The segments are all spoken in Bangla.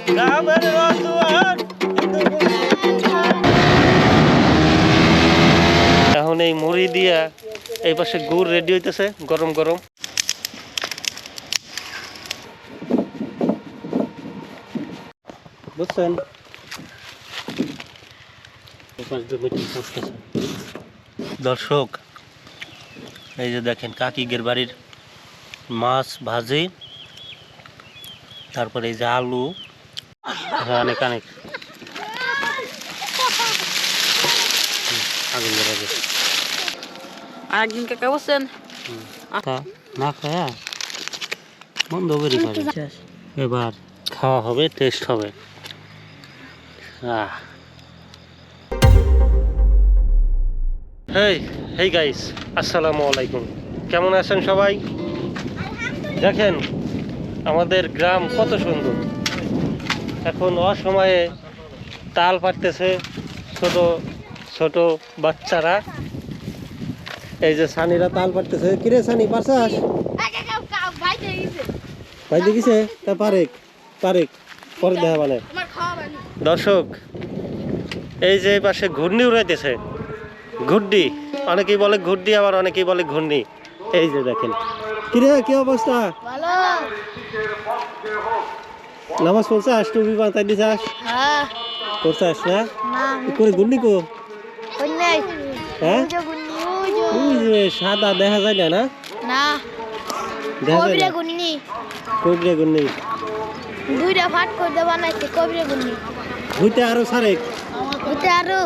গ্রামের রসুয়ার এখন এই মুড়ি দিয়া এই পাশে গুড় রেডি হইতেছে গরম গরম। বুঝছেন দর্শক, এই যে দেখেন কাকিগের বাড়ির মাছ ভাজি, তারপরে এই যে আলু, অনেক অনেক আগুন ধরে গেছে। আরেকদিন কাকা বলছেন না খায়া বন্ধ করে খাবে, এবার খাওয়া হবে, টেস্ট হবে। হেই হেই গাইস, আসসালামু আলাইকুম। কেমন আছেন সবাই? দেখেন আমাদের গ্রাম কত সুন্দর। এখন অসময়ে তাল পাড়তেছে ছোট ছোট বাচ্চারা। এই যে সানিরা তাল পাড়তেছে। কিরে সানি পারছাস? ভাই দেখিছে তা পারেক পারেক পরে দেখা মানে। দর্শক, এই যে পাশে ঘূর্ণি উড়াইতেছে, ঘুরডি, অনেকেই বলে ঘুরডি, আবার অনেকেই বলে ঘূর্ণি। এই যে দেখেন। কিরে কি অবস্থা? নামাজ পড়ছাস? টুপি মাথায় দিছাস? পড়ছাস না? করে ঘূর্ণি কো? হ্যাঁ ওই যে সাদা দেখা যায় না? না দেখা যায় না। কবিরা ঘূর্ণি দুইটা ভাট করে বানাইছে কবিরা গুন্নি। হইতে আরো সারেক হইতে আরো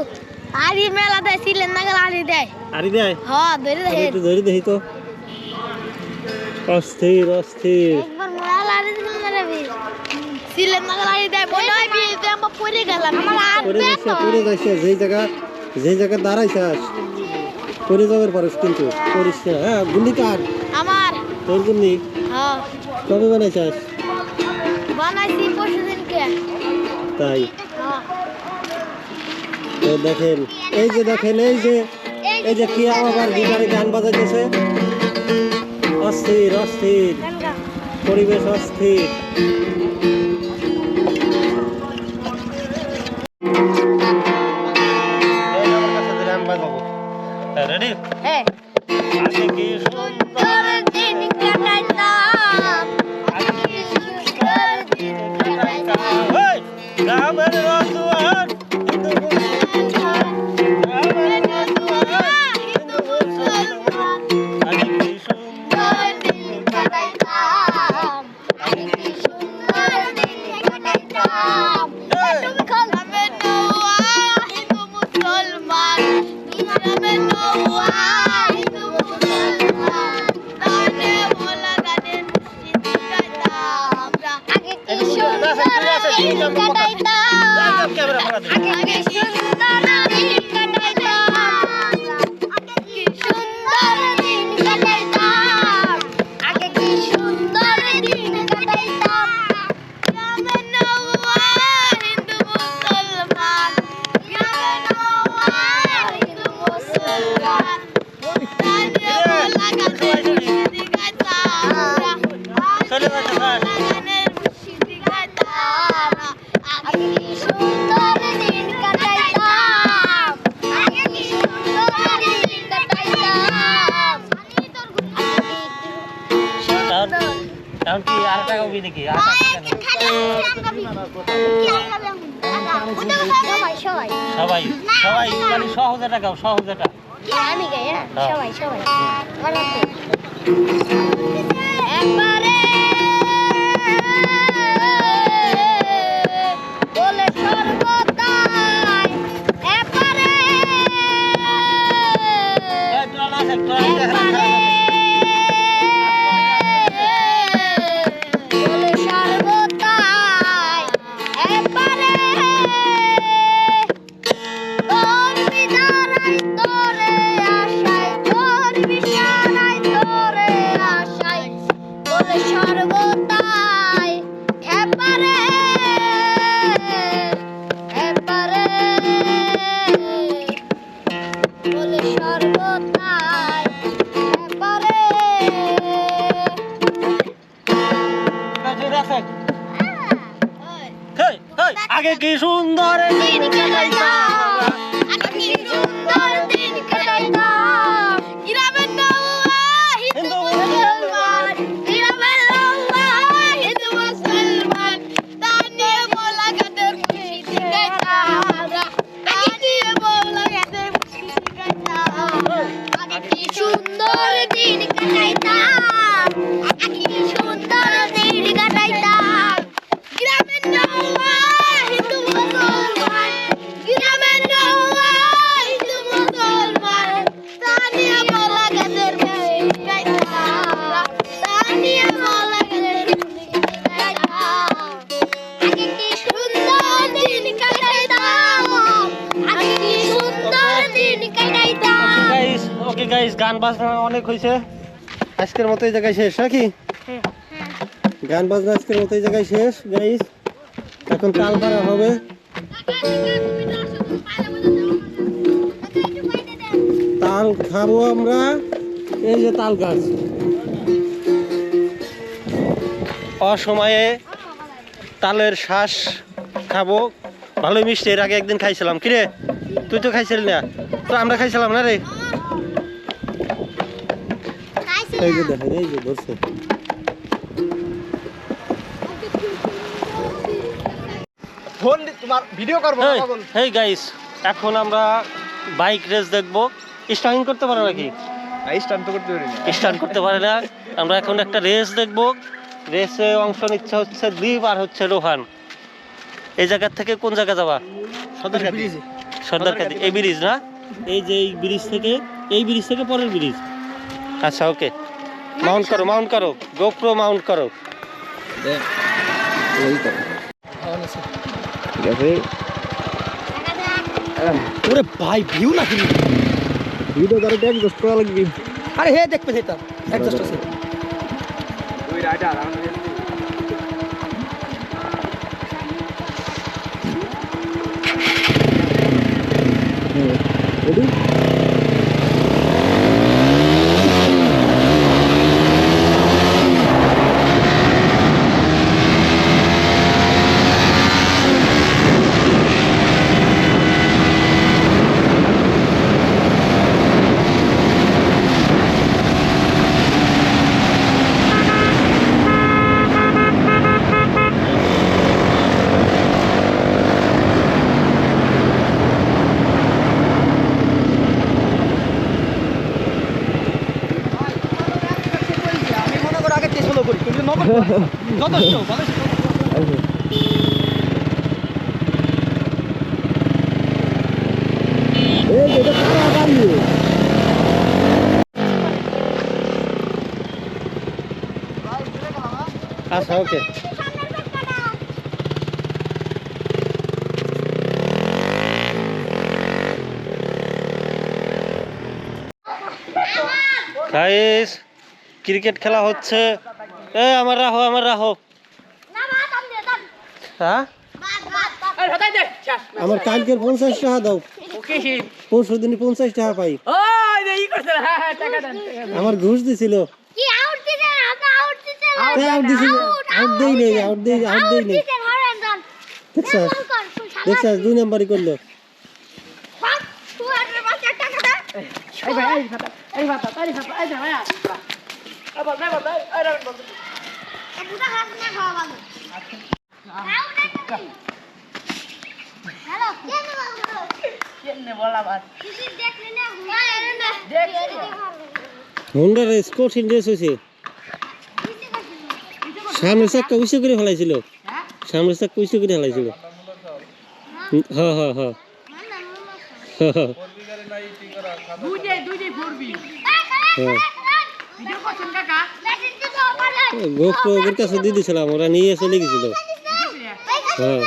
আরি মেলা দেয়, সিলেন নাগাল আরি দেয়। আরি দেয়? হ্যাঁ ধরে দেয়। একটু ধরে দেখি তো। অস্থির অস্থির। একবার মেলা আরি দিল না রে সিলেন নাগাল আরি দেয়। বই নয় বিয়ে আমরা পড়ে গেলাম। আমার আর দেখো পড়ে যাইছে যেই জায়গা দাঁড়াইছাস পড়ে যাবার পারিস, কিন্তু করিস না। হ্যাঁ গুন্ডি কার? আমার। তোর গুন্ডি? হ্যাঁ। কবে বানাইছাস? বানাইছি পরশুদিনকে। তাই? হ্যাঁ। তো দেখেন, এই যে দেখেন, এই যে কি আবার গিটারে গান বাজাইতেছে। অস্থির অস্থির পরিবেশ, অস্থির। রেডি? হ্যাঁ। আগে কি সুন্দর দিন কাটাইতাম, আগে কি সুন্দর দিন কাটাইতাম। ওই গ্রামের রসুয়ার হিন্দু মুসলমান, গ্রামের রসুয়ার হিন্দু মুসলমান, আগে কি সুন্দর দিন কাটাইতাম, আগে কি সুন্দর দিন কাটাইতাম। তুমি খালামে নোয়া হিন্দু মুসলমান, দুনিয়ামে নোয়া হিন্দু মুসলমান, গানে বলা গানে মুর্শিদি গাইতাম। আগে কি সুন্দর দিন কাটাইতাম, ক্যামেরা ফোন দে। আগে কি সুন্দর দিন কাটাইতাম, আগে কি সুন্দর দিন কাটাইতাম, আগে কি সুন্দর দিন কাটাইতাম। গ্রামে নোয়া হিন্দু মুসলমান, গ্রামে নোয়া হিন্দু মুসলমান, গানে বলা গানে মুর্শিদি গাইতাম। চলে যাচ্ছে স্যার। গানের মুর্শিদি গাইতাম। আগে কি সুন্দর দিন কাটাইতাম, আগে কি সুন্দর দিন কাটাইতাম, আগে কি সুন্দর। এখন কি আর টাকা হবি নাকি? আর সবাই সবাই মানে সহজে টাকা, সহজে টাকা। আমি গাই সবাই সবাই একবারে বলে সর্বদাই, একবারে একবারে বলে সর্বদাই, একবারে তোর বিদারাই তোরে আশায়, তোর বিশারাই তোরে আশায়, বলে সর্ব হেই হেই আগে কি সুন্দর দিন কাটাইতাম আগে কি সুন্দর দিন কাটাইতাম গ্রামের নৌয়া হিন্দু মুসলমান গ্রামের নৌয়া হিন্দু মুসলমান তানে বলা গাদের খুশি গাইতাম তানে বলা গাদের খুশি গাইতাম আগে কি সুন্দর দিন কাটাইতাম আগে কি সুন্দর দিন কাটাইতাম গ্রামের নৌয়া হিন্দু মুসলমান গ্রামের নৌয়া হিন্দু মুসলমান তানে বলা গাদের খুশি গাইতাম তানে বলা গাদের খুশি গাইতাম আগে কি সুন্দর দিন কাটাইতাম আগে কি সুন্দর দিন কাটাইতাম গাইস ওকে গাইস গান বাজনা অনেক হয়েছে আজকের মতো এই জায়গায় শেষ নাকি গান বাজনা আজকের মতো এই জায়গায় শেষ গাইস এখন তাল পাড়া হবে তাল খাবো আমরা এই যে তাল গাছ অসময়ে তালের শ্বাস খাবো ভালোই মিষ্টি এর আগে একদিন খাইছিলাম কিরে তুই তো খাইছিলি না তো আমরা খাইছিলাম না রে এই যে দেখেন এই যে ধরছে ফোন তোমার ভিডিও করবো না পাগল। হেই গাইস এখন আমরা বাইক রেস দেখবো স্টার্টিং করতে পারে নাকি স্টান্ট তো করতে পারি না। স্টার্ট করতে পারে না আমরা এখন একটা রেস দেখবো রেসে অংশ নিচ্ছে হচ্ছে দীপ আর হচ্ছে রোহান এই জায়গা থেকে কোন জায়গা যাবা ব্রিজে। সর্দারকাদি এই ব্রিজ না এই যে এই ব্রিজ থেকে পরের ব্রিজ আচ্ছা ওকে মাউন্ট করো গোপ্রো মাউন্ট করো ঠিক আছে ওরে ভাই ভিউ না কিন্তু ভিডিও করে দেখ দোস্ত করা লাগবে আরে হে দেখবে সেটা অ্যাডজাস্ট আছে ওই রাইডার রেডি আমি মনে করি আগে চেষ্টা করি কিন্তু নগদ যথেষ্ট এই যেটা কারা গাড়ি আচ্ছা ওকে গাইস ক্রিকেট খেলা হচ্ছে এ আমার রাহো হ্যাঁ আমার কালকের 50 টাকা দাও পরশু দিন 50 টাকা পাই আমার ঘুষ দিছিল কি আউট দিছেন আপনি আউট দিছেন আউট দিছিল আউট দেই নেই দেখছাস 2 নাম্বারই করলো হোন্ডা রেস কঠিন রেস হয়েছে সামনের চাক্কা উঁচু করে ফেলাইছিল হ্যাঁ গোপ্রো ওদের কাছে দিয়ে দিয়েছিলাম ওরা নিয়ে চলে গেছিল হ্যাঁ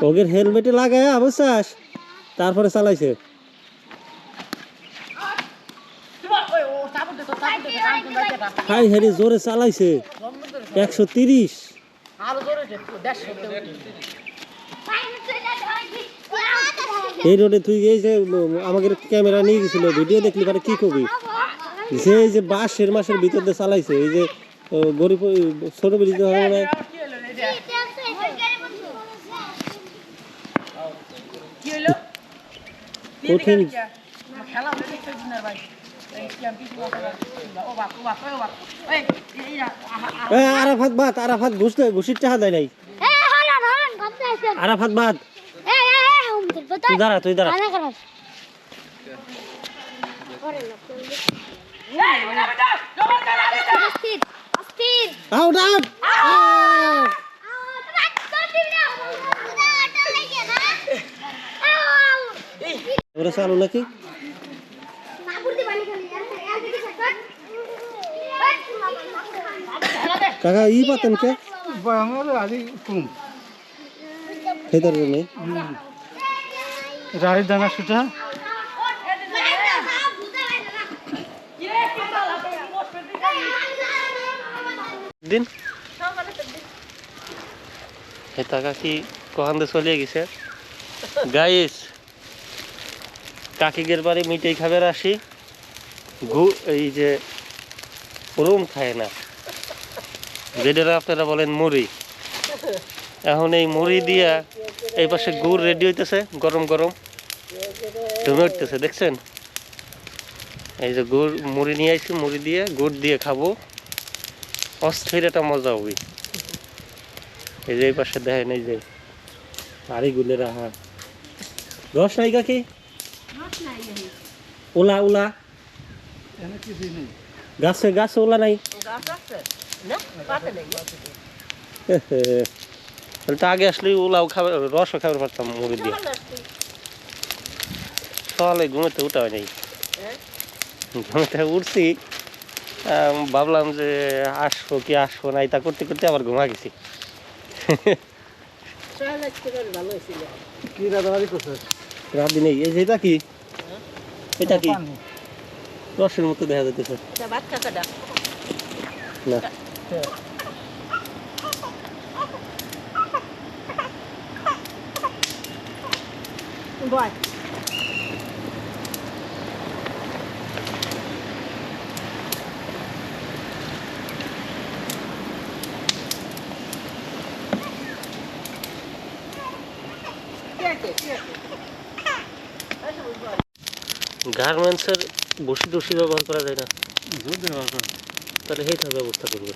ওদের হেলমেটে লাগায় অবশ্বাস তারপরে চালাইছে হাই হেরি জোরে চালাইছে 130 এই রোডে তুই এই যে আমাকে ক্যামেরা নিয়ে গেছিল ভিডিও দেখলি পরে কি করবি যে এই যে বাঁশের মাসের ভিতর দিয়ে চালাইছে এই যে গরিব ছোট বেরিতে হয় না কঠিন আরাফাত ঘুষির টাকা দেয় নাই আরাফাত বাদ তুই দাঁড়া আউট আউট ওরা চালু নাকি কাকা ই পাতেন কে খেতার জন্য রাড়ির দানা সুটা দিন হেতা কাকি কহান্দে চলিয়ে গেছে গাইস কাকিগের বাড়ি মিঠাই খাবার আসি এই যে রুম খায় না যেটা আপনারা বলেন মুড়ি এখন এই মুড়ি দিয়া এই পাশে গুড় রেডি হইতেছে গরম গরম ধুমে উঠতেছে দেখছেন এই যে গুড় মুড়ি নিয়ে আসছি মুড়ি দিয়ে গুড় দিয়ে খাবো অস্থির একটা মজা হবে এই যে এই পাশে দেখেন এই যে আড়ি গুলে রাহা রস নাই কাকি ওলা ওলা গাছে ওলা নাই তাহলে আগে আসলে ওলাও খাবার রসও খাবার পারতাম মুড়ি দিয়ে সকালে ঘুমেতে উঠা হয় নাই ঘুমেতে উঠছি ভাবলাম যে আসবো না এটা করতে করতে আবার ঘুমা গেছি রাত নেই এই যে এটা কি রসের মতো দেখা যাইতেছে না গার্মেন্টসের বসি টসি ব্যবহার করা যায় না তাহলে সেইটার ব্যবস্থা করবে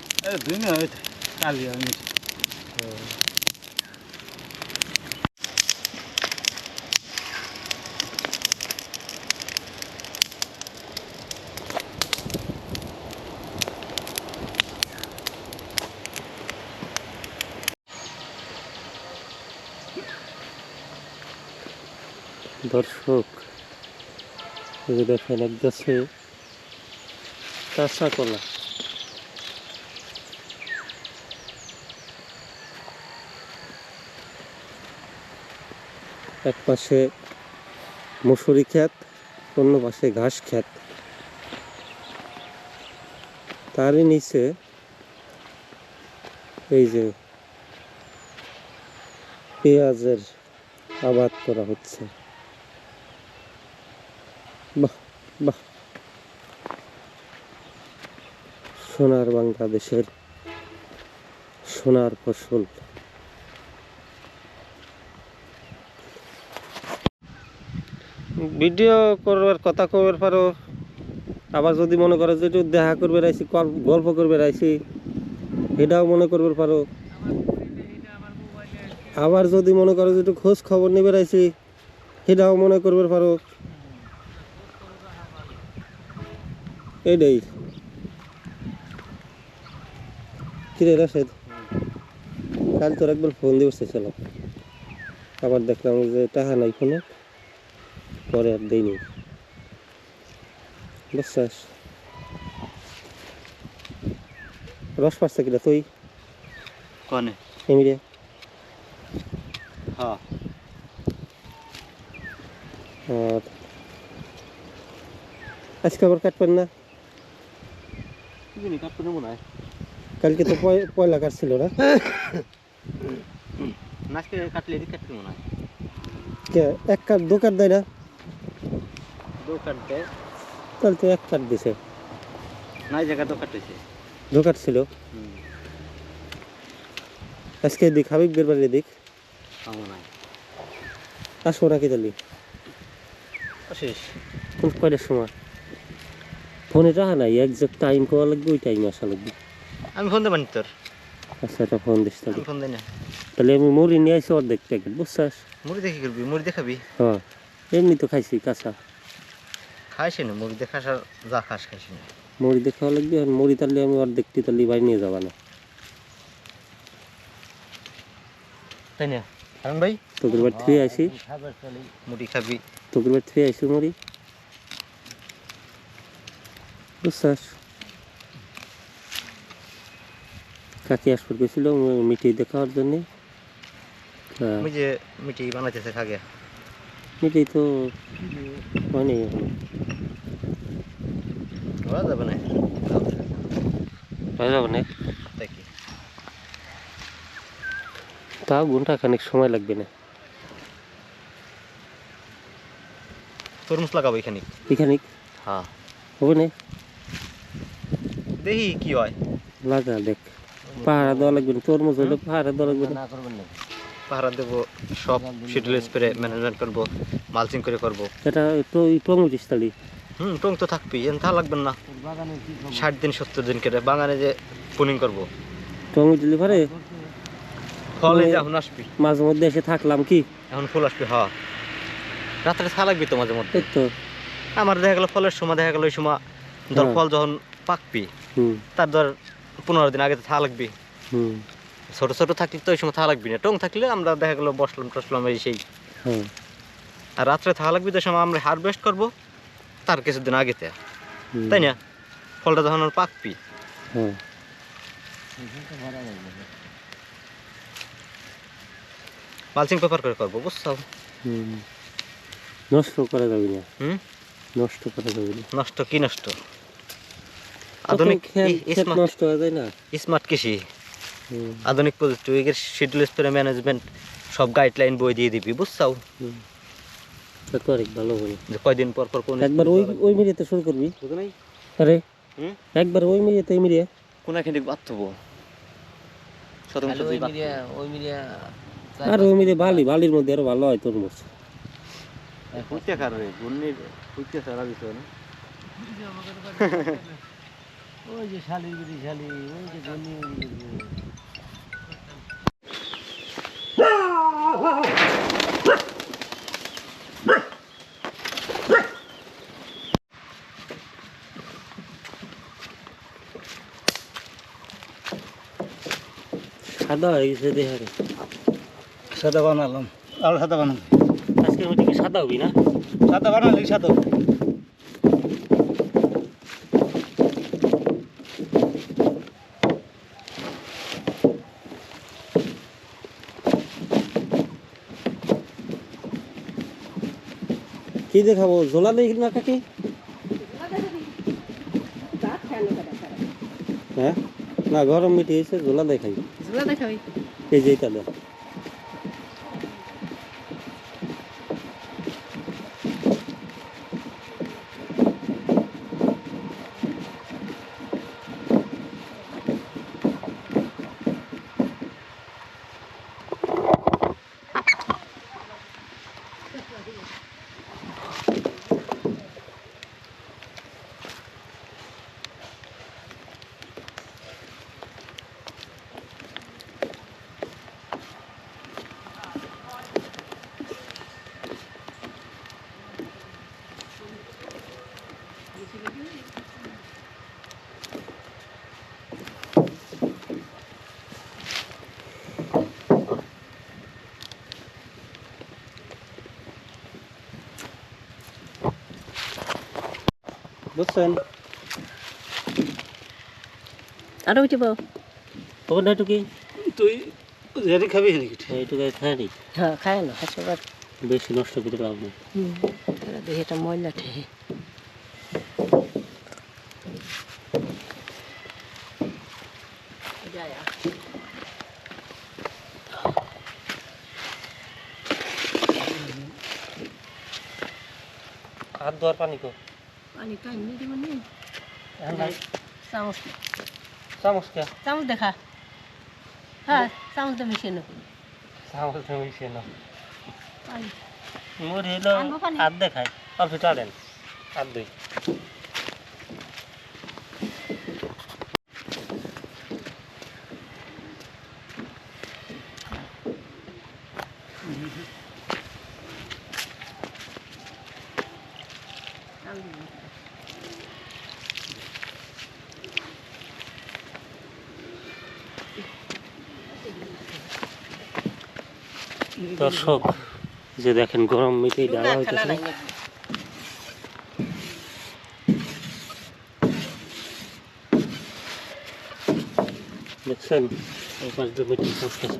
দর্শক এই যে দেখেন এক গাছে কাঁচা কলা এক পাশে মসুরি ক্ষেত অন্য পাশে ঘাস ক্ষেত তারই নিচে এই যে পেঁয়াজের আবাদ করা হচ্ছে বাহ বাহ সোনার বাংলাদেশের সোনার ফসল ভিডিও করবার কথা কবার পারো আবার যদি মনে করো যে একটু দেখা করবে রাইছি গল্প করবে রাইছি এটাও মনে করবে পারো আবার যদি মনে করো যে একটু খোঁজ খবর নেবে রাইছি সেটাও মনে করবে পারো এইটাই কিরে রাশেদ কাল তোর একবার ফোন দিয়ে বসেছিলাম আবার দেখলাম যে টাকা নাই ফোনে পরে আর দেয়নি বুঝছিস রস পাচ্ছে কিনা তুই কনে এমিরিয়া হ্যাঁ আর আজকে আবার কাটবেন না কাটতে মনে হয় কালকে তো পয়লা কাটছিল না আজকে কাটলে কাটতে মনে হয় কে এক কাট দু কাট দেয় না দু কাট দেয় তাহলে তো এক কাট দিছে নাই জায়গা তো কাটতেছে দোকান ছিল আজকে এদিক হাবিবের বাড়ির এদিক আমার নাই আসো নাকি তাহলে শেষ কোন কয়টার সময় ফোনে রাখা নাই একজ্যাক্ট টাইম করা লাগবে ওই টাইমে আসা লাগবে আমি ফোন দেবানি তোর আচ্ছা এটা ফোন দিস তাহলে আমি ফোন দিই না তাহলে আমি মুড়ি নিয়ে আসি অর্ধেক প্যাকেট বুঝছাস মুড়ি দেখি করবি মুড়ি দেখাবি হ্যাঁ এমনি তো খাইছি কাঁচা খাইছি না মুড়ি দেখাস আর যা খাস খাইছি না মুড়ি দেখাও লাগবে আর মুড়ি তাহলে আমি অর্ধেকটি তাহলে বাড়ি নিয়ে যাবা না তাই না কারণ ভাই তোদের বাড়ি থুয়ে আসি মুড়ি খাবি তোদের বাড়ি থুয়ে আসি মুড়ি বুঝছাস কাকি আসবার গেছিল মিঠি দেখার জন্যে আমি যে মিটি বানাইতেছে খাগে মিঠি তো হয়নি এখন ওরা যাবে না হয়ে যাবে না তাই কি তাও ঘন্টা খানিক সময় লাগবে না তরমুজ লাগাবো এখানে এখানে হ্যাঁ হবে না দেখি কি হয় লাগা দেখ পাহারা দেওয়া লাগবে না তরমুজ হলে পাহারা দেওয়া লাগবে না পাহারা দেবো সব শিডিউল স্প্রে ম্যানেজমেন্ট করবো মালচিং করে করবো এটা তো টমেটো স্টাডি টং তো থাকবি এন থা লাগবেন না 60 দিন 70 দিন করে বাগানে যে পুনিং করবো টমেটো দিলে পারে ফল এই যে এখন আসবি মাঝে মধ্যে এসে থাকলাম কি এখন ফুল আসবি হ্যাঁ রাত্রে থা লাগবি তো মাঝে মধ্যে এই তো আমার দেখা গেল ফলের সময় দেখা গেল ওই সময় ধর ফল যখন পাকবি তার ধর 15 দিন আগে তো থা লাগবি ছোট ছোট থাকলে তো ওই সময় থা লাগবি না টং থাকলে আমরা দেখা গেল বসলাম টসলাম এই সেই আর রাত্রে থা লাগবি তো সময় আমরা হারভেস্ট করবো তার কিছুদিন আগেতে তাই না ফলটা যখন পাকবি মালচিং পেপার করে করবো বুঝছো নষ্ট করা যাবে না হুম নষ্ট করা যাবে না নষ্ট কি নষ্ট আধুনিক ক্ষেত নষ্ট হয়ে যায় না স্মার্ট কৃষি আধুনিক প্রযুক্তি শিডিউল স্প্রে ম্যানেজমেন্ট সব গাইডলাইন বই দিয়ে দিবি বুঝছাও তা তো অনেক ভালো হবে যে কয়দিন পর পর কোন একবার ওই মিরিয়াতে শুরু করবি নাই আরে একবার ওই মিরিয়াতে এই মিরিয়া কোনাখানে বাঁধবো শতাংশ ওই মিডিয়া আর ওই মিরিয়া বালির মধ্যে আরো ভালো হয় তরমুজ কুইতে কারে গুন্নির কুইতে সারা দিছ না ওই যে শালি ওই যে গনি সাদা হয়ে গেছে দেহারে সাদা বানালাম আর সাদা বানাবো আজকের মধ্যে কি সাদা হবি না সাদা বানালি সাদা কি দেখাবো ঝোলা দেখি না কাকি হ্যাঁ না গরম মিটি হয়েছে ঝোলা দেখাই দেখাবি এই যে এটা দেখ বুঝছেন আরো উঠিব তখন একটু কি তুই রেডি খাবি এইটুকু খাই নি হ্যাঁ খায় না হাসবার বেশি নষ্ট করে লাভ নেই দেখি এটা ময়লা ঠেহে হাত ধোয়ার পানি কো পানি কাই নিয়ে দেবো নি চামচ চামচ কে চামচ দেখা হ্যাঁ চামচ মিশিয়ে নেব চামচ মিশিয়ে নাও পানি মুড়ি হলো আনবো পানি? হাত দেখায় অল্প টানেন হাত দুই দর্শক যে দেখেন গরম মিটেই ডালা হইতেছে দেখছেন এই পাশ দিয়ে মিটি পড়তেছে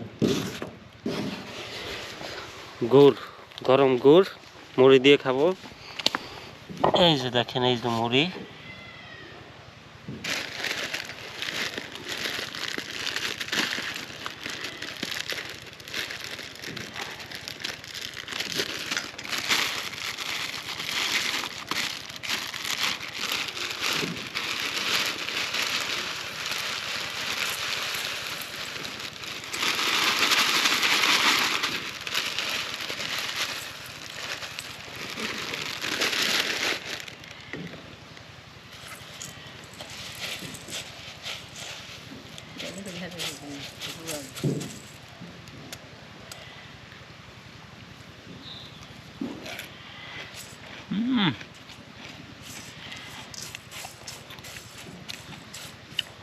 গুড় গরম গুড় মুড়ি দিয়ে খাবো এই যে দেখেন এই যে মুড়ি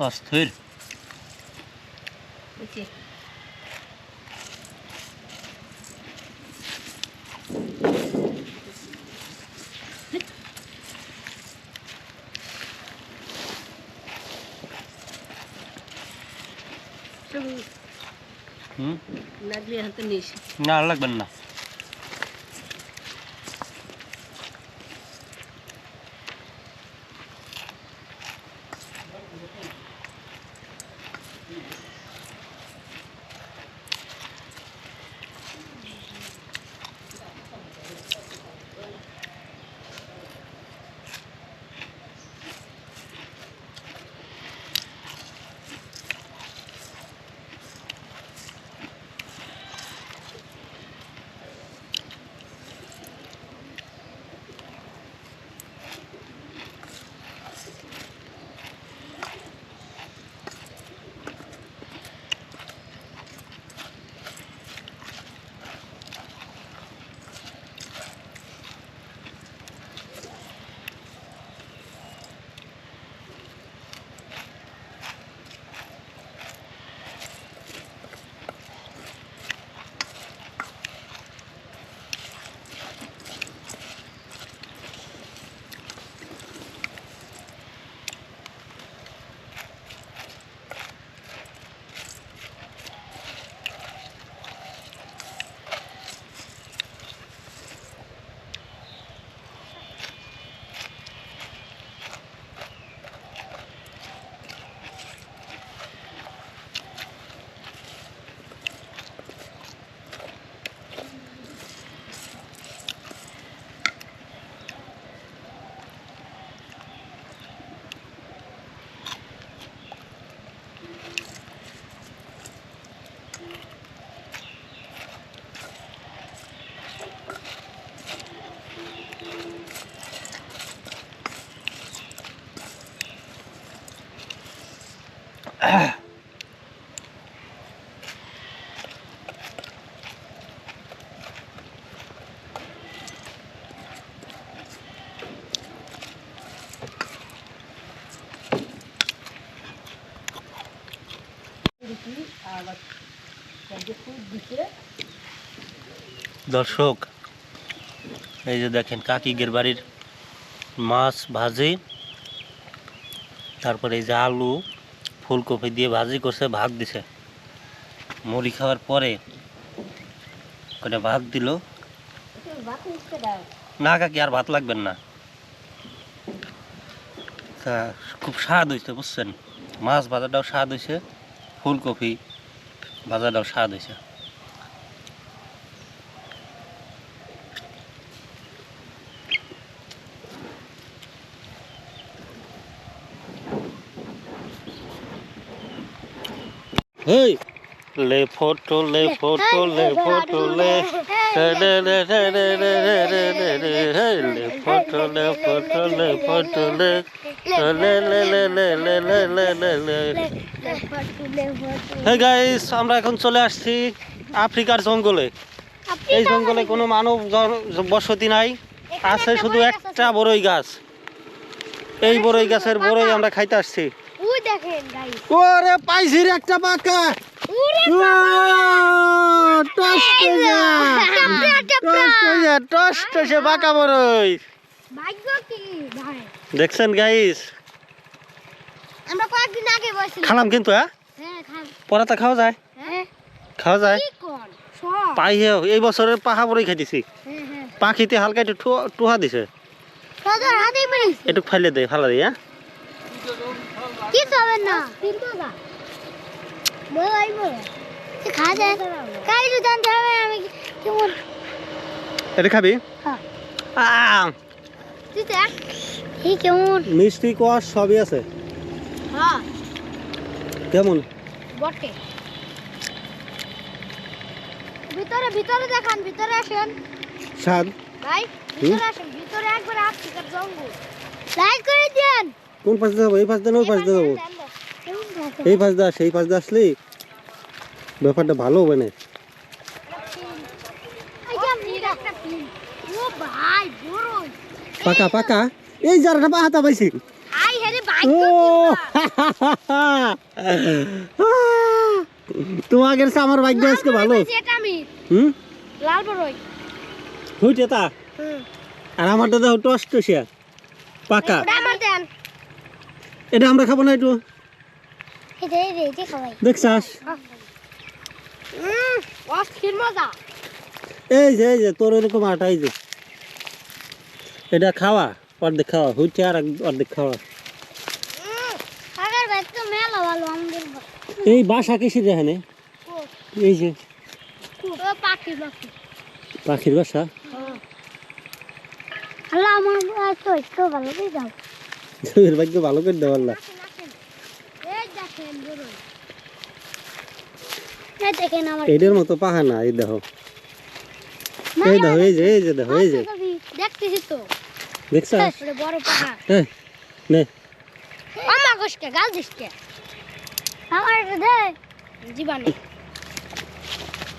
অস্থির লাগলে হাতে নিস না লাগবেন না দর্শক এই যে দেখেন কাকিগের বাড়ির মাছ ভাজি তারপরে এই যে আলু ফুলকপি দিয়ে ভাজি করছে ভাত দিছে মুড়ি খাওয়ার পরে কটা ভাত দিল না কাকি আর ভাত লাগবেন না তা খুব স্বাদ হয়েছে বুঝছেন মাছ ভাজাটাও স্বাদ হয়েছে ফুলকপি ভাজাটাও স্বাদ হয়েছে হেই লে ফটো লে ফটো লে ফটো লে লে লে লে লে লে লে লে লে হেই লে ফটো লে ফটো লে ফটো লে লে লে লে লে লে লে লে লে হে গাইস আমরা এখন চলে আসছি আফ্রিকার জঙ্গলে। এই জঙ্গলে কোনো মানব বসতি নাই, আছে শুধু একটা বড়ই গাছ। এই বড়ই গাছের বড়ই আমরা খাইতে আসছি। ওই দেখেন গাইস, ওরে পাইছি রে একটা পাকা। টস পাকা বড়ই ভাগ্য কি ভাই। দেখছেন গাইস, আমরা কয়েকদিন আগে বসেছিলাম। খালাম কিন্তু হ্যাঁ খান। পরাটা খাওয়া যায়, হ্যাঁ খাওয়া যায়। কি কোন সব পাই এই বছরের পাহা বড়ই খাইতেছি। হ্যাঁ পাখিতে হালকা একটু টুহা দিছে, তোদের হাতেই পেরেছি। একটু ফাইলে দে, ফালা দিই হ্যাঁ। কি হবে না কিন্তু গা বলাই বল কি খাওয়া যায় কাই তো জানতে হবে আমি কেমন। এটা খাবি? হ্যাঁ তুই দেখ এই কেমন মিষ্টি কোয়াশ সবই আছে। হ্যাঁ কেমন বটে। ভিতরে ভিতরে দেখান, ভিতরে আসেন স্বাদ? ভাই, ভিতরে আসেন। ভিতরে একবার আফ্রিকার জঙ্গল। লাইক করে দেন। কোন পাশে যাবো? এই পাশ দিয়ে না ওই পাশ দিয়ে যাবো? এই পাশ দিয়ে সেই পাশ দিয়ে আসলেই ব্যাপারটা ভালো হবে না। ও ভাই বড়ই পাকা পাকা এই জারটা পাহাতা পাইছি। আই হেরে ভাই ও তোমাদের আমার ভাগ্য আজকে ভালো। এটা আমি লাল বড়ই হইছে তা। আর আমারটা দাও টস টসিয়া পাকা। ওটা আমার দেন। এটা আমরা খাবো না একটু? এটা এই খাওয়াই দেখছাস? অস্থির মজা। এই যে তোর এরকম আটা, এই যে এটা খাওয়া, অর্ধেক খাওয়া হইছে আর অর্ধেক খাওয়া। আগের ভাই তো মেলা ভালো আমাদের। এই বাসা কিসের এখানে? এই যে পাখি পাখির বাসা। আল্লাহ আমার তো একটু ভালো করে দাও। এর ভাগ্য ভালো করে দেওয়া আল্লাহ। এই দেখেন বড়ই, এই দেখেন আমার এদের মতো পাহা না, এই দেখো, এই দেখো, এই যে দেখো, এই যে দেখতেছি তো। দেখছাস? ওটা বড় পাহাড়। হ্যাঁ নে আমার কষ্টে গাল দিসকে আমার এটা দে জীবানি।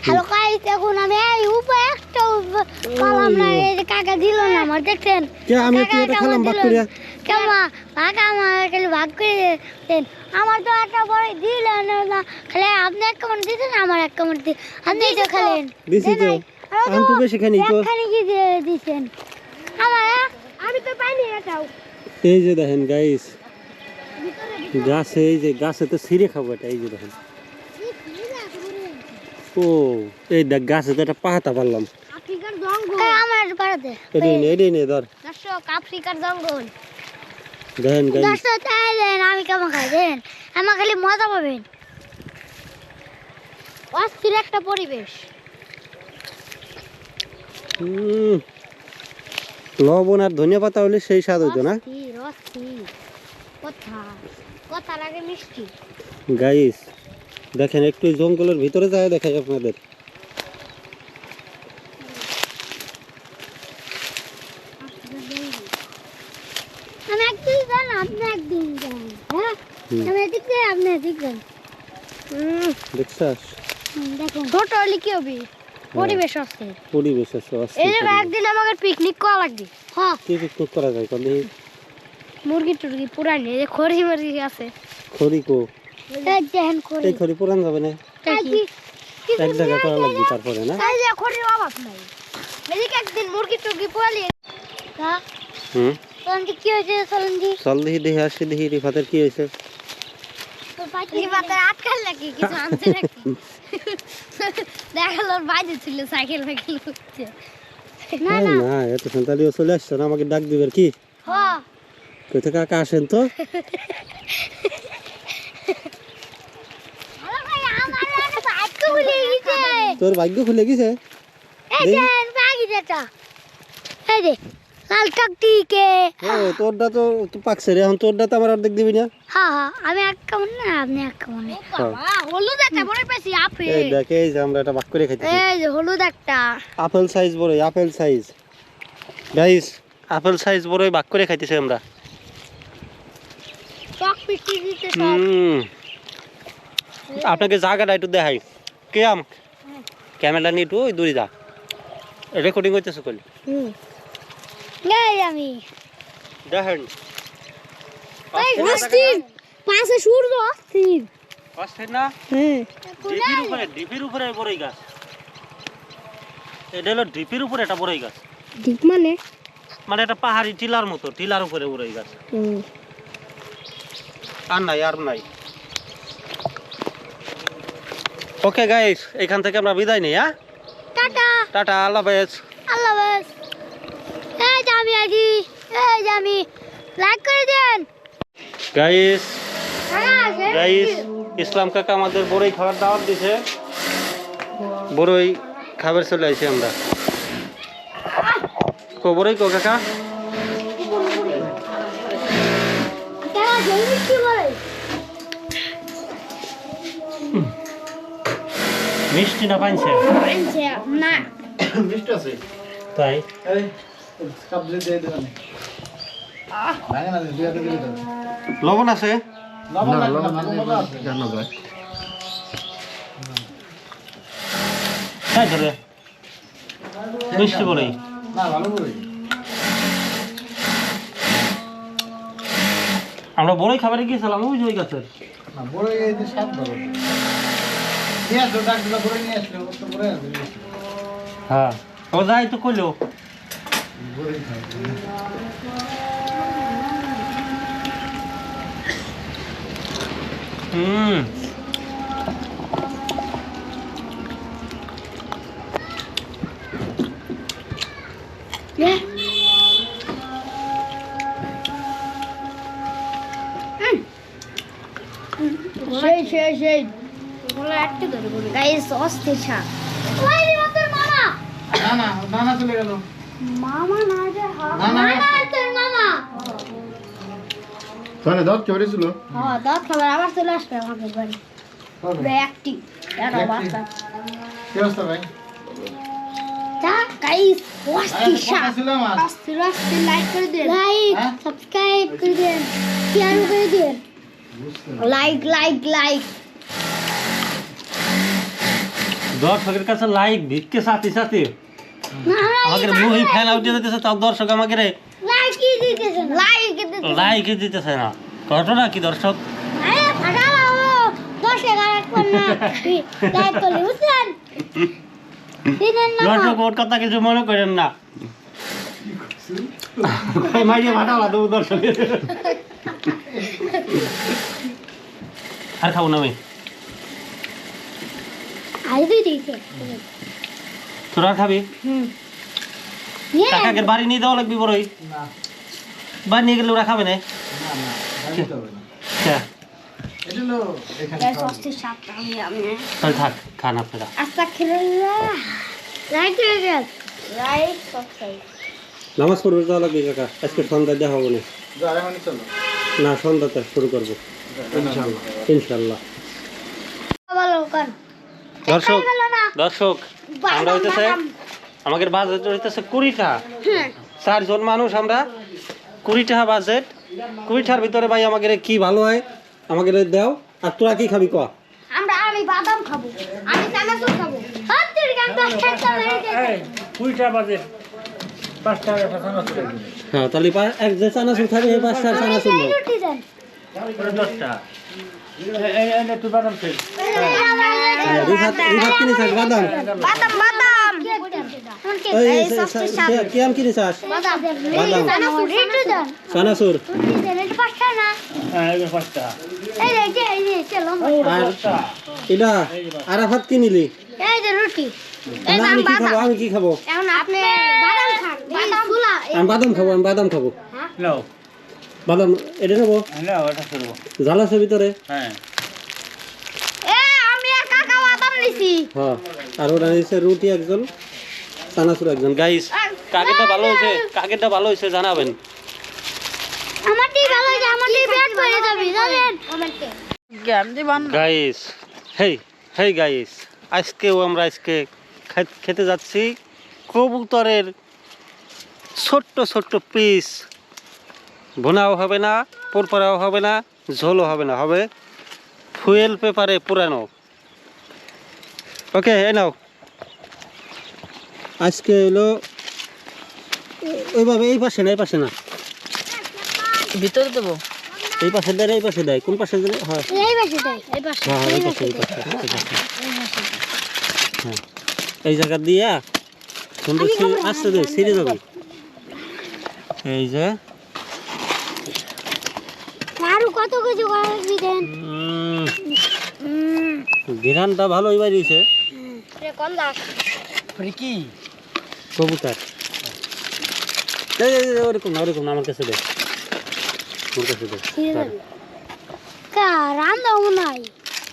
হ্যালো গাইস, এখন আমি এই উপায় একটা কলাম না, এই যে কাকা দিল না আমার, দেখছেন? কে আমি কি এটা খেলাম ভাগ করিয়া? কেমন কাকা আমার খালি ভাগ করে দেন। আমার তো একটা বড় দিলেন না, খালি আপনি এক কামড় দিতেন, আমার এক কামড় দিন, আপনি তো খেলেন। দিছি তো, আমি তো বেশি খানি তো। একখানি কি দিছেন আমার? আমি তো পাইনি এটাও। এই যে দেখেন গাইস, গাছে, এই যে গাছে তো ছিঁড়ে খাবো এটা। এই যে দেখেন, ও এই দেখ গাছে তো একটা পাহাতা পারলাম। আফ্রিকার জঙ্গল আমার পাড়াতে। এটাই নে ধর। দর্শক, আফ্রিকার জঙ্গল দেখেন গাইস, দর্শক চাইলেন আমি কেমন খাই দেন, আমার খালি মজা পাবেন। অস্থির একটা পরিবেশ। লবণ আর ধনিয়া পাতা হলে সেই স্বাদ হইতো না অস্থির অস্থির কথা কথা লাগে মিষ্টি। গাইস। দেখেন একটু জঙ্গলের ভিতরে যায় দেখাই আপনাদের। আমি একদিন যান, আপনি একদিন যান। হ্যাঁ আমি এদিক যাই, আপনি এদিক যান। দেখছাস? দেখুন ছোট হলে কি হবে, পরিবেশ আছে, পরিবেশ আছে। এই যে একদিন আমাকে পিকনিক করা লাগবে। হ্যাঁ কি পিকনিক করা যায়? কত মুরগি টুরগি পুরানি, এই যে খড়ি মুরগি আছে। খড়ি কো? এই দেখেন খড়ি। এই খড়ি পুরান যাবে না, এক জায়গায় করা লাগবে তারপরে না। এই যে খড়ির অভাব নাই, এদিকে একদিন মুরগি টুরগি পুরালি। হ্যাঁ তন্দি কি হয়েছে? চলন্দি চল দেখি, দেখি আসি, দেখি রিফাতের কি হয়েছে। রিফাতের আটকাল নাকি কিছু আনছে নাকি? দেখালো বাইরে ছিল সাইকেল ফাইকেল করছে। না না না এত সন্তানিও চলে আসছে না, আমাকে ডাক দিবের কি? হ্যাঁ কোথা কাকা আসেন তো। হ্যালো ভাই, আমার একটা ভাগ্য খুলে গেছে। তোর ভাগ্য খুলে গেছে? এই দেন বাগি যেটা, এই যে কালকা টিকে ও তোরটা তো পাকছে রে, এখন তোরটা তো আমার অর্ধেক দিবি না? হ্যাঁ হ্যাঁ আমি এক কেমন না আপনি এক কেমন হলুদ একটা বড় পেয়েছি আপেল এই দেখ, এই যে আমরা এটা ভাগ করে খাইতেছি। এই যে হলুদ একটা আপেল সাইজ বড়ই, apple size guys, apple size বড়ই ভাগ করে খাইতেছি আমরা। টক মিষ্টি দিতে সব হুম, আপনাকে জায়গাটা একটু দেখাই। কেয়াম ক্যামেরা নিয়ে একটু ওই দূরে যা, রেকর্ডিং হইতেছে কল। এই আমি দেখেন অস্থির পাশে সূর্য অস্থির অস্থির না? ডিপির উপরে বড়ই গাছ, এটা হলো ডিপির উপরে একটা বড়ই গাছ, ঠিক মানে মানে একটা পাহাড়ি টিলার মতো, টিলার উপরে বড়ই গাছ। আর নাই, আর নাই। ওকে গাইস, এখান থেকে আমরা বিদায় নিই। হ্যাঁ, টাটা টাটা, আল্লাহ হাফেজ। আল্লাহ হাফেজ। এই যে আমি আছি, এই যে আমি লাইক করে দেন গাইস, গাইস, ইসলাম কাকা আমাদের বড়ই খাবার দাওয়াত দিছে, বড়ই খাবার চলে আসি আমরা। কো বড়ই কো কাকা? কেন জলদি কি বলে মিষ্টি না পাইছে? আনছে না মিষ্টি আছে তাই এই কাবলে দিয়ে দেন ভাঙা না দুই হাতে দিলে দাও লবণ আছে? লবণ লাগবে না লবণ আছে জানো ভাই তাই ধরে মিষ্টি বড়ই। না ভালো করে আমরা বড়ই খাবারে গিয়েছিলাম ওই যে ওই গাছের। না বড় এই যে সাত ভালো নিয়ে আসো ডাকগুলো বড় নিয়ে আসলো তো বড় আছে হ্যাঁ, ও যাই তো কইলো। বড়ই খাই হুম, সেই সেই সেই বলে একটু ধরে বলি গাইস অস্থির শাক ওই রে তোর মামা না না না না চলে গেল মামা না যে না, না, মামা তোর মামা তাহলে দাঁত চড়ে ছিল হ্যাঁ দাঁত খাবার আবার চলে আসবে আমাদের বাড়ি ব্যাকটি এটা বাচ্চা কি অবস্থা ভাই তা গাইস অস্থির শাক ছিল আমার অস্থির অস্থির লাইক করে দেন লাইক হ্যাঁ? সাবস্ক্রাইব করে দেন শেয়ার করে দেন লাইক লাইক লাইক দর্শকের কাছে লাইক ভিক্ষে সাথে সাথে আমাকে মুহি ফ্যান আউট দিয়ে দিতেছে, তাও দর্শক আমাকে লাইক কি দিতেছেন লাইক দিতেছেন লাইক দিতেছে না। ঘটনা কি দর্শক? আরে ফাটাও 10 11 কোন না লাইক করলে বুঝছেন দিনের না দর্শক ওর কথা কিছু মনে করেন না, মাইরে ভাটাওয়া দেবো দর্শক। আর খাবো না আমি, আই দিতে তোরা খাবি? নিয়ে কাকাকে বাড়ি নিয়ে দেওয়া লাগবি বড়ই, না বাড়ি নিয়ে গেলে ওরা খাবে না। না না খাইতে হবে না হ্যাঁ, এটা হলো এখানে গাইস অস্থির শাক আমি তাহলে থাক, খান আপনারা। আস্তা খেলে লাইক করে দেন লাইক সাবস্ক্রাইব নামাজ পড়বে যাওয়া লাগবে কাকা, আজকে সন্ধ্যা দেওয়া হবে না। যারে মানে চলো না, সন্ধ্যাতে শুরু করবো ইনশাআল্লাহ ইনশাল্লাহ। ভালো কান দর্শক, ভালো না দর্শক আমরা হইতেছে আমাদের বাজেট হইতেছে 20 টাকা, হ্যাঁ 4 জন মানুষ আমরা, 20 টাকা বাজেট। 20 টাকার ভিতরে ভাই আমাদের কি ভালো হয় আমাদের দেও। আর তোরা কি খাবি কয়া? আমি বাদাম খাবো, আমি চানাচুর খাবো। হাতের গান 10 টাকা লাগে। 20 টাকা বাজে 5 টাকা ফাসানো ছিল হ্যাঁ, তাহলে এক যে চানাচুর খাবে এই 5 টাকা চানাচুর নাও। রুটি দেন। 10 টাকা এই একটু বাদাম খাই রিফাত কিনে চাস বাদাম? বাদাম বাদাম। এই কি আম কিনে চাস? বাদাম। বাদাম। চানাচুর রুটি দেন। চানাচুর রুটি দেন, এটা 5 টাকা না। হ্যাঁ এই 5 টাকা এই যে চলো। আর এটা আরাফাত কি নিলি? এই যে রুটি। এই না, নাম আমি কি খাবো? বাদাম। আমি কি খাবো? এখন আপনি বাদাম খান। বাদাম ফুলা। আমি বাদাম খাবো, আমি বাদাম খাবো। নাও বাদাম এটা খাবো, নাও এটা করব ঝাল আছে ভিতরে। হ্যাঁ আমি আর কাকা বাদাম নিছি। হ্যাঁ, আর ওটা নিচ্ছে রুটি একজন, চানাচুর একজন। গাইস আর কাকেরটা ভালো হয়েছে, কাকেরটা ভালো হয়েছে জানাবেন। আমারটি ভালো হয়েছে, আমারটি পেট ভরে যাবে জানেন কমেন্টে। গাইস, হেই গাইস, আজকেও আমরা খেতে যাচ্ছি কবুতরের ছোট্ট ছোট্ট পিস। ভুনাও হবে না, পোরপরাও হবে না, ঝোলও হবে না, হবে ফুয়েল পেপারে পুরানো। ওকে, এই নাও। আজকে হলো ওইভাবে এই পাশে না, এই পাশে না, ভিতরে দেবো। এই পাশে দেয়, এই পাশে দেয়, কোন পাশে দিলে? হ্যাঁ এই পাশে দেয়, এই পাশে হ্যাঁ, এই পাশে, এই পাশে, এই পাশে। হ্যাঁ, এই জায়গা দিয়া সুন্দর আসতে দেবে, ছিঁড়ে যাবে। এই যে আরো কত কিছু করে দিবেন। ঘিরানটা ভালোই বাড়িয়েছে কোন দাস কি কবুতর। ওরকম না, ওরকম না, আমার কাছে দে, আমার কাছে দে। কা রান্দাও নাই,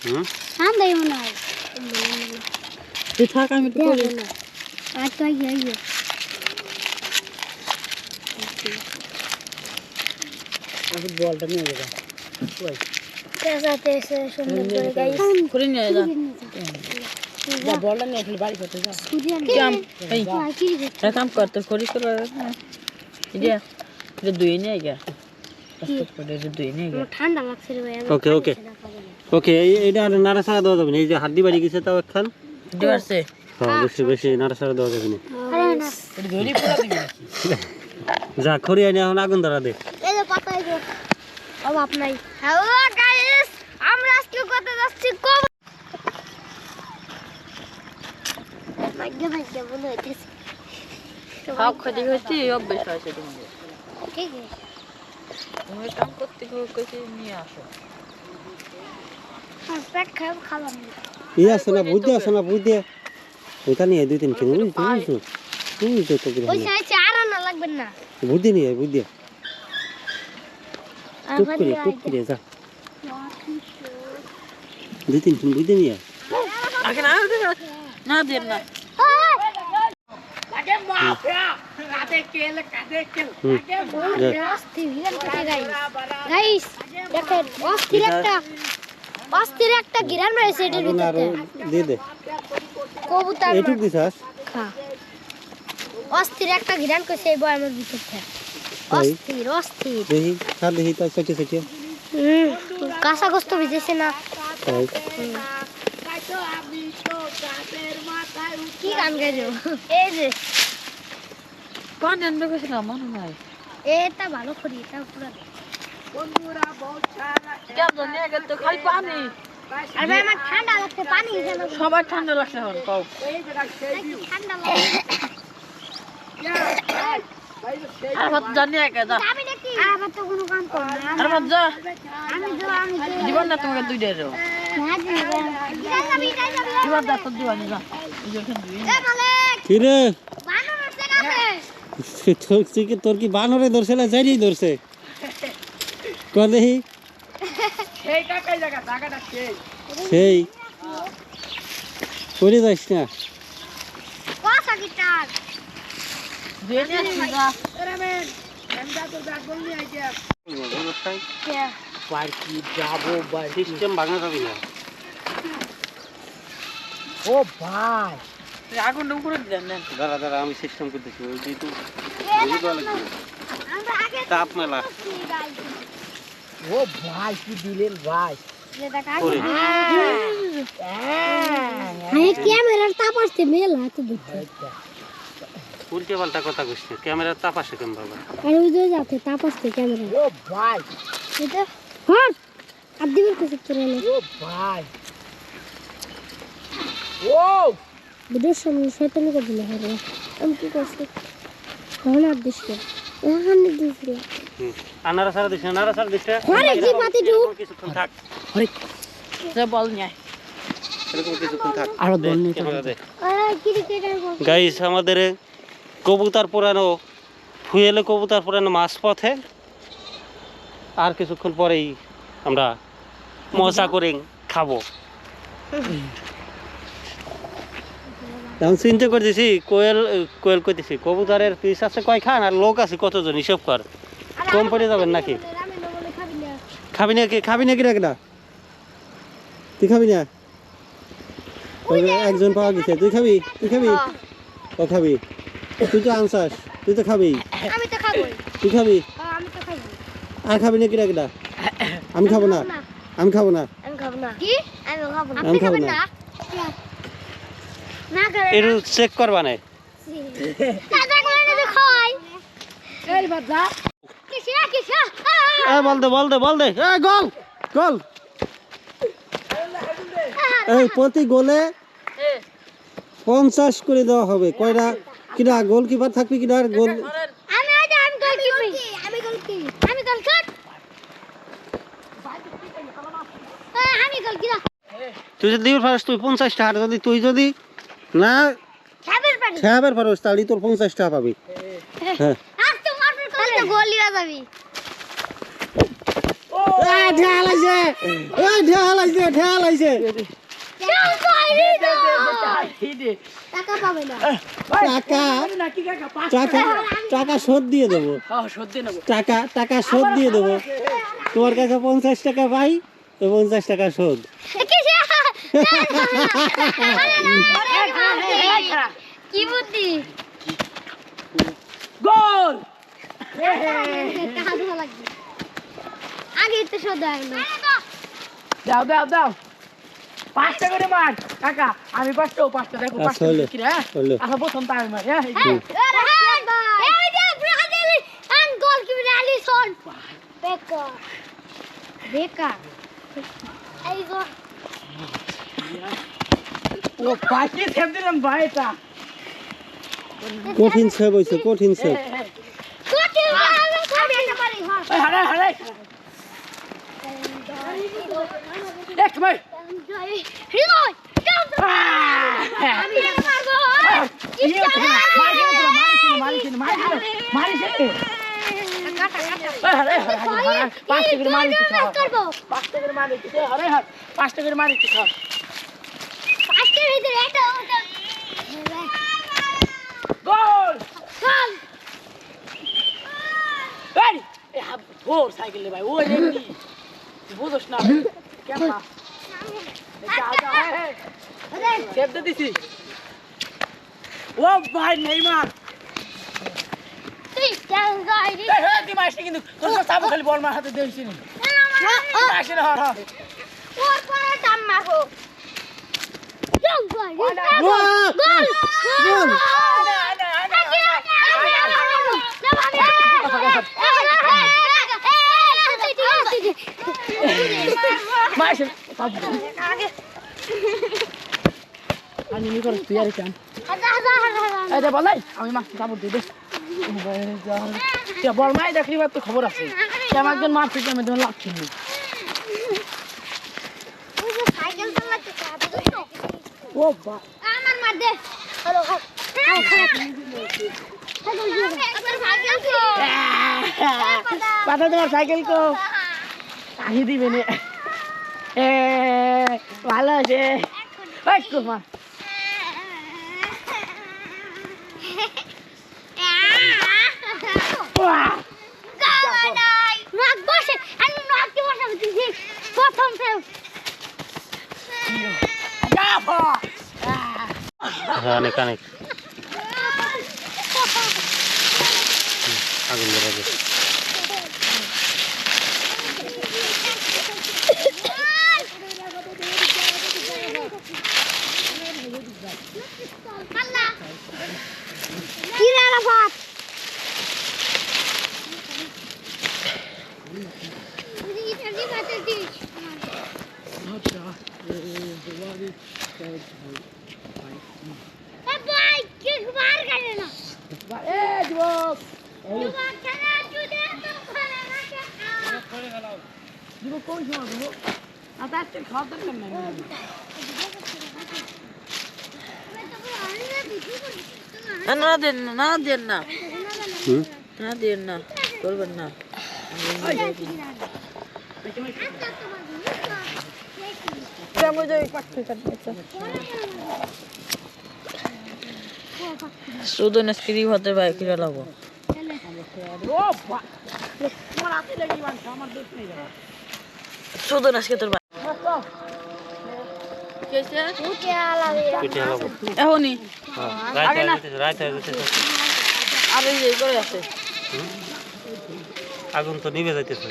হুম, রান্দাও নাই। তুই থাক, আমি একটু করি। আচ্ছা ইয়ে আমি বলটা নিয়ে যাবো। তেসে সুন্দর করে গাইস করে নিয়ে যা। যা বলটা নিয়ে আসলে বাড়ি করতে যা। কাম এই এক কাম কর, তোর খড়ি করে ইডিয়া এটা দুই নিয়ে গিয়া। এটা দুই নিয়ে গিয়া। ঠান্ডা লাগছে রে ভাই। ওকে ওকে ওকে। এইটা নাড়াচাড়া দেওয়া যাবে না, এই যে হাড্ডি বাড়ি গেছে তাও একখান। দিবারছে হ্যাঁ, বেশি বেশি নাড়াচাড়া দেওয়া যাবে না। আরে না এটা ধরি পুরা দিবি নাকি? যা খড়ি আনি এখন আগুন ধরা দে। এই যে পাতা এই যে অভাব নাই। হ্যালো গাইস, আমরা আজকে করতে যাচ্ছি ভাগ্য ভাগ্য বলে হইতেছে। খাও খাদি হইতে অভ্যাস হয়েছে তোমাদের। ঠিক আছে তুমি কাম করতে কইতে নিয়ে আসো। আর পেট খারাপ খাবার না। ই আছে না, বুদ্ধি আছে না, বুদ্ধি ওইটা নিয়ে 2-3 কিলো বুঝছো বুঝছো তো ওই সাইছে আর না লাগবে না। বুদ্ধি নিয়ে বুদ্ধি টুক করে যা 2-3 কিলো বুদ্ধি নিয়ে। আগে না না দেন না। অস্থির একটা গিরান রয়েছে এটার ভিতরে। দিয়ে দে কবুতর এইটুক দিছাস। খা অস্থির একটা গিরান কইছে এই বয়ামের ভিতরে। অস্থির অস্থির দেখি খা, দেখি তাই সেটে সেটে কাঁচা গোস্ত ভিজেছে না। তাই কি গান গাইছো? এই যে পান আনবে কইছে না মনে নাই। এটা ভালো করি, এটা পুরো কেন জানি আগে তো খালি পানি। আর ভাই আমার ঠান্ডা লাগছে, পানি খেয়ে নেবো। সবার ঠান্ডা লাগছে এখন কও। ঠান্ডা লাগছে। আর ভাত জানি আগে যা। আমি নাকি আবার তো কোনো কাম কর না। আর ভাত যা। আমি জীবন না তোমাকে দুই দেরো। জীবন দা তো দিবানি যা। কি রে বানর তোর কি বানরে ধরছে না যাইনি ধরছে কর দেখি সেই করে যাইস না। দুই নিয়ে যা। পার্কি যাবো ভাই। সিস্টেম ভাঙা যাবে না। ও ভাই আগুন উপরে দিলেন না। দাঁড়া দাঁড়া, আমি সিস্টেম করতেছি। ওই যেহেতু তাপ মেলা ও ভাই কি দিলেন ভাই। ক্যামেরার তাপ আসছে মেল হাতে দিচ্ছে। উল্টে পাল্টা কথা কইছে, ক্যামেরার তাপ আসে কেন বাবা? আর ওই যে যাতে তাপ আসছে ক্যামেরা। ও ভাই এটা হট আর দিবেন কিছু করে না। ও ভাই ও ভিডিওর সামনে শয়তানি করে দিলে হবে। আমি কি করছি তখন আর দিচ্ছে এখানে দিছিল। আনারা সারা দিছে, নারা সারা দিছে। আরে কি পাতি ঢুক কিছুক্ষণ থাক, আরে যে বল নিয়ে এরকম কিছুক্ষণ থাক। আরো দল নিয়ে ক্রিকেটার গাইস, আমাদের কবুতর পোড়ানো ফুয়েলে কবুতর পোড়ানো মাছ পথে। আর কিছুক্ষণ পরেই আমরা মজা করে খাবো। এখন চিন্তা করতেছি কোয়েল কোয়েল করতেছি কবুতরের পিস আছে কয় খান আর লোক আছে কতজন হিসাব কর কম পড়ে যাবেন নাকি খাবি না কি রাখনা তুই খাবি না একজন পাওয়া গেছে তুই খাবি ও খাবি তুই তো আনসাস তুই তো খাবি আমি তো খাবো তুই খাবি আমি তো খাবো আর খাবি না কি রাখনা আমি খাবো না আমি খাবো না কি আমি খাবো না আমি খাবো না না করে একটু চেক করবা না দাদা করে তো খাই এই বাদা কিসা বল দে গোল এই প্রতি গোলে 50 করে দেওয়া হবে কয়টা কিনা গোলকিপার থাকবি কিনা আর গোল আমি গোলকিপার তুই যদি দিবি পারিস তুই 50 টাকা যদি তুই যদি না খেয়াবের পারিস তাহলে তোর 50 টাকা পাবি হ্যাঁ গোলিয়া যাবি ঢেলাইছে টাকা পাবে না টাকা শোধ দিয়ে দেবো টাকা শোধ দিয়ে দেবো তোমার কাছে 50 টাকা পাই তো 50 টাকা শোধ কি বুদ্ধি গোল আগে তো শোধ দাও 5টা করে মার কাকা আমি 5টা দেখো 5টা কি রে আচ্ছা প্রথম তাই মার হ্যাঁ ও পাখি সেভ দিলাম ভাইটা কঠিন সেভ হইছে কঠিন সেভ হারে এক ভাই সাইকেল ভাই ওই দেখি বুঝোস না কেমন সেভটা দিছি ও ভাই নেইমার তুই মাসে কিন্তু তোর সাবু খালি বল মার হাতে দিয়েছিস মাসে না হর মাসে আমি নি করে তুই আর কেন এটা বলাই আমি মাছ সাবু দিই দে বল মাই দেখলি তো খবর আছে কেমন একজন মাছ থেকে আমি তোমার লাগছি ও বা আমার মার দে হ্যালো পাতা তোমার সাইকেল কো আহি দিবে নে ভালো আছে ওই কুমা অনেক আগুন ধরে কোন সময় দেবো আচ্ছা খাওয়া দরকার নাই না দেন না করবেন না সুদন স্ক্রিপ হতে ভাই কিরা লাগবো সুদন আজকে তোর ভাই উঠে আলাদা পিঠে হলাবো এখনই রাত হয়ে যেতেছে আর এই যে করে আছে আগুন তো নিভে যাইতেছে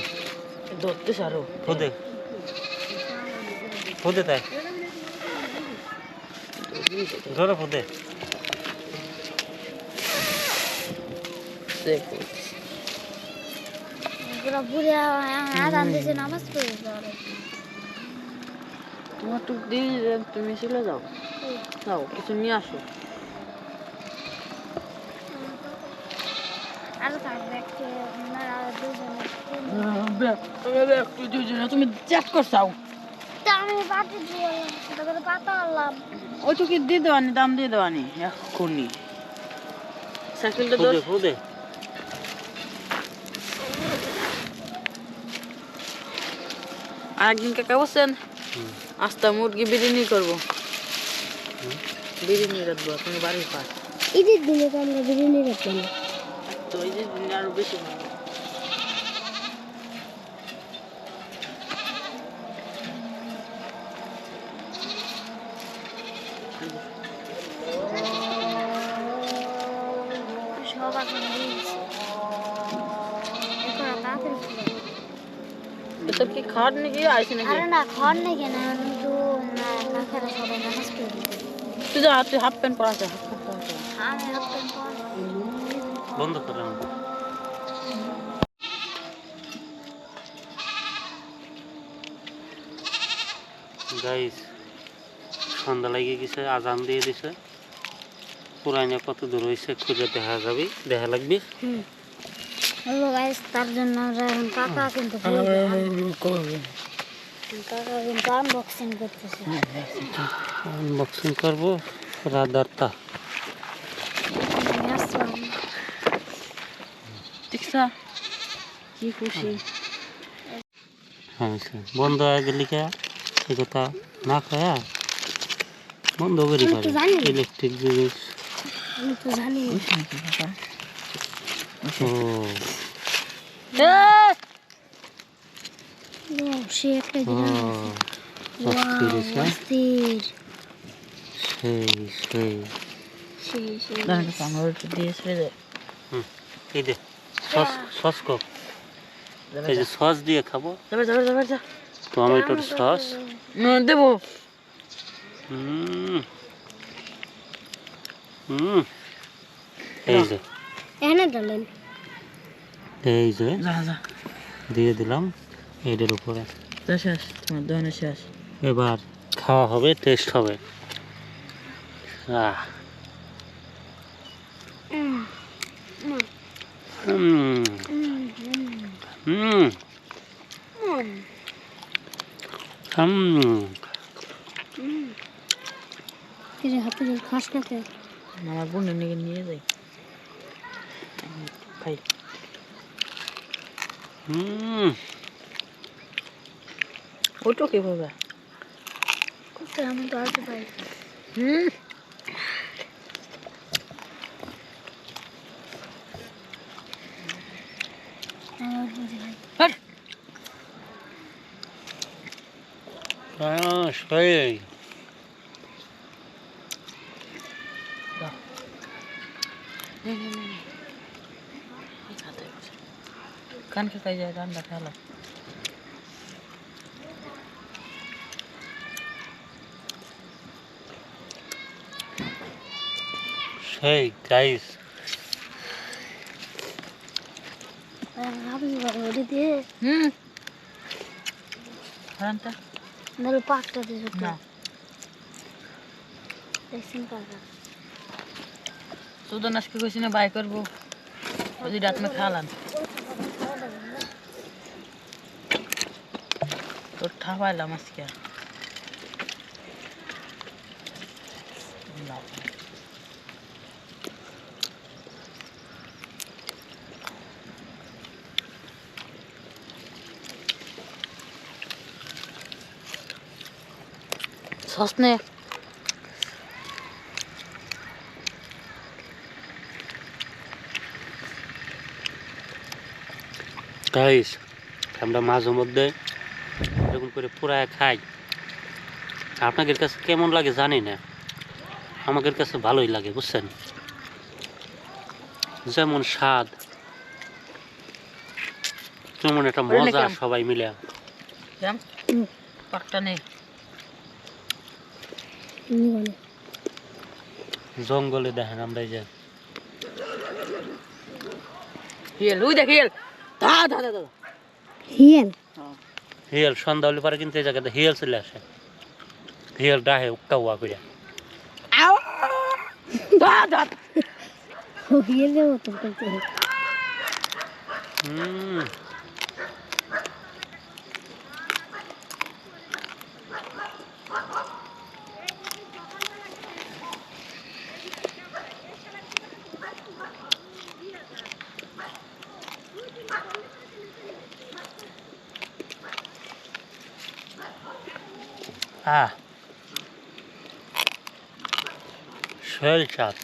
ধরতে সারো খুদে খুদে তাই ধরো খুদে দেখো পুরো বুড়ে আদান দিয়েছে নামাজ পড়ে যাওয়ার তোমার টুক দিয়ে তুমি চলে যাও যাও কিছু নিয়ে আসো আর থাকবে একটু না দুজনে তুমি চ্যাট করছাও তা আমি পাটি দিয়ে তারপরে পাতা আনলাম ওইটুকু দিয়ে দেওয়ানি দাম দিয়ে দেওয়ানি এখনই সাইকেলটা দোষ খুদে খুদে আরেকদিন কাকা বলছেন আস্তা মুরগি বিরিয়ানি করবো বিরিয়ানি রাখবো তুমি বাড়ির পাশ ঈদের দিনে তো আমরা বিরিয়ানি রাখলাম তো এই যে দিনে আরো বেশি ভালো সব এখন দিয়েছি এখন তাড়াতাড়ি ফুলে তোর কি খাট নাকি আইসি নাকি আরে না ঘর নাকি না কিন্তু কাকারা সবাই নামাজ পড়ে দিতে তুই যা তুই হাফ প্যান্ট পরা আছে আমি হাঁটতেন পর বন্ধ করেন গাইস সন্ধ্যা লাগিয়ে গেছে আজান দিয়ে দিছে পুরাইনে কত দূর হয়েছে খুঁজে দেখা যাবে দেখা লাগবে হ্যালো গাইস তার জন্য আমরা এখন কাকা কিন্তু কাকা কিন্তু আনবক্সিং করতেছে আনবক্সিং করবো রাত 8টা আমি আসলাম দেখছা কি খুশি হ্যাঁ স্যার বন্ধ হয়ে গেলি কে এই কথা না খায়া বন্ধ করি আমি তো পারে জানি না। ইলেকট্রিক জিনিস আমি তো জানি ও সে একটা জিনিস অস্থির হয়েছে অস্থির সেই সেই সেই আমার একটু দিয়েছে রে এই দে সস সস কো এই যে সস দিয়ে খাবো যাবে যাবে যাবে যা টমেটোর সস দেবো হুম হুম এই যে এনে দিলেন এই যে যা যা দিয়ে দিলাম এটার উপরে যা শেষ তোমার দোকানে শেষ এবার খাওয়া হবে টেস্ট হবে আহ হুম হুম হুম কিরে হাতে খাস না কে আমার বোনের নিয়ে নিয়ে যাই খাই হুম ওটো কিভাবে কোথায় আমি তো আসতে পারি হুম সেই কান খাই যায় রান্না খেলা সেই গাইস ভাবি ওটা দিয়ে হুম রান্না নাহলে পাকটা দিয়ে না দেখছেন কাকা সুদন আজকে কইছি না বাই করবো ওই রাত মে খালাম তোর ঠাপাইলাম আজকে সস নে গাইস আমরা মাঝে মধ্যে এরকম করে পুরায় খাই, আপনাদের কাছে কেমন লাগে জানি না, আমাদের কাছে ভালোই লাগে বুঝছেন, যেমন স্বাদ তেমন একটা মজা সবাই মিলে। পাকটা নেই জঙ্গলে দেখেন আমরা এই যে হিয়েল, ওই দেখ হিয়েল, ধা ধা ধা ধা হিয়েল হিয়েল সন্ধ্যা হলে পরে কিন্তু এই জায়গাতে হিয়েল চলে আসে, হিয়েল ডাহে উক্কা উয়া করে। আও ধা ধা হিয়েলের মতো করতে শৈল স্বাদ।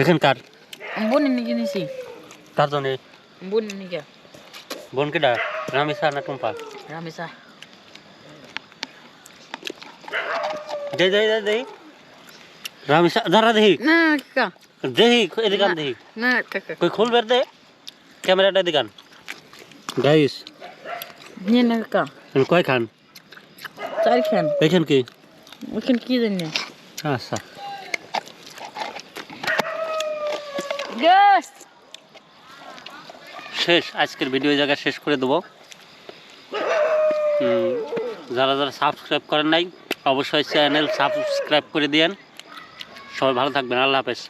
এখানকার বোন নিয়ে নিছি, কার জন্য বোন নিয়ে বোন কেডা রামিসা না টুম্পা? রামেশা দে দে দে দে রামিসা যারা দেখি না কাকা, দেখি এদিকান দেখি না কাকা কই খুলবে দে ক্যামেরাটা এদিকান। গাইস নিয়ে না কাকা, কয় খান চার খান, এখান কি ওখানে কি জানি আচ্ছা গ্যাস শেষ, আজকের ভিডিও জায়গা শেষ করে দেবো। যারা যারা সাবস্ক্রাইব করেন নাই অবশ্যই চ্যানেল সাবস্ক্রাইব করে দিয়েন। সবাই ভালো থাকবেন, আল্লাহ হাফেজ।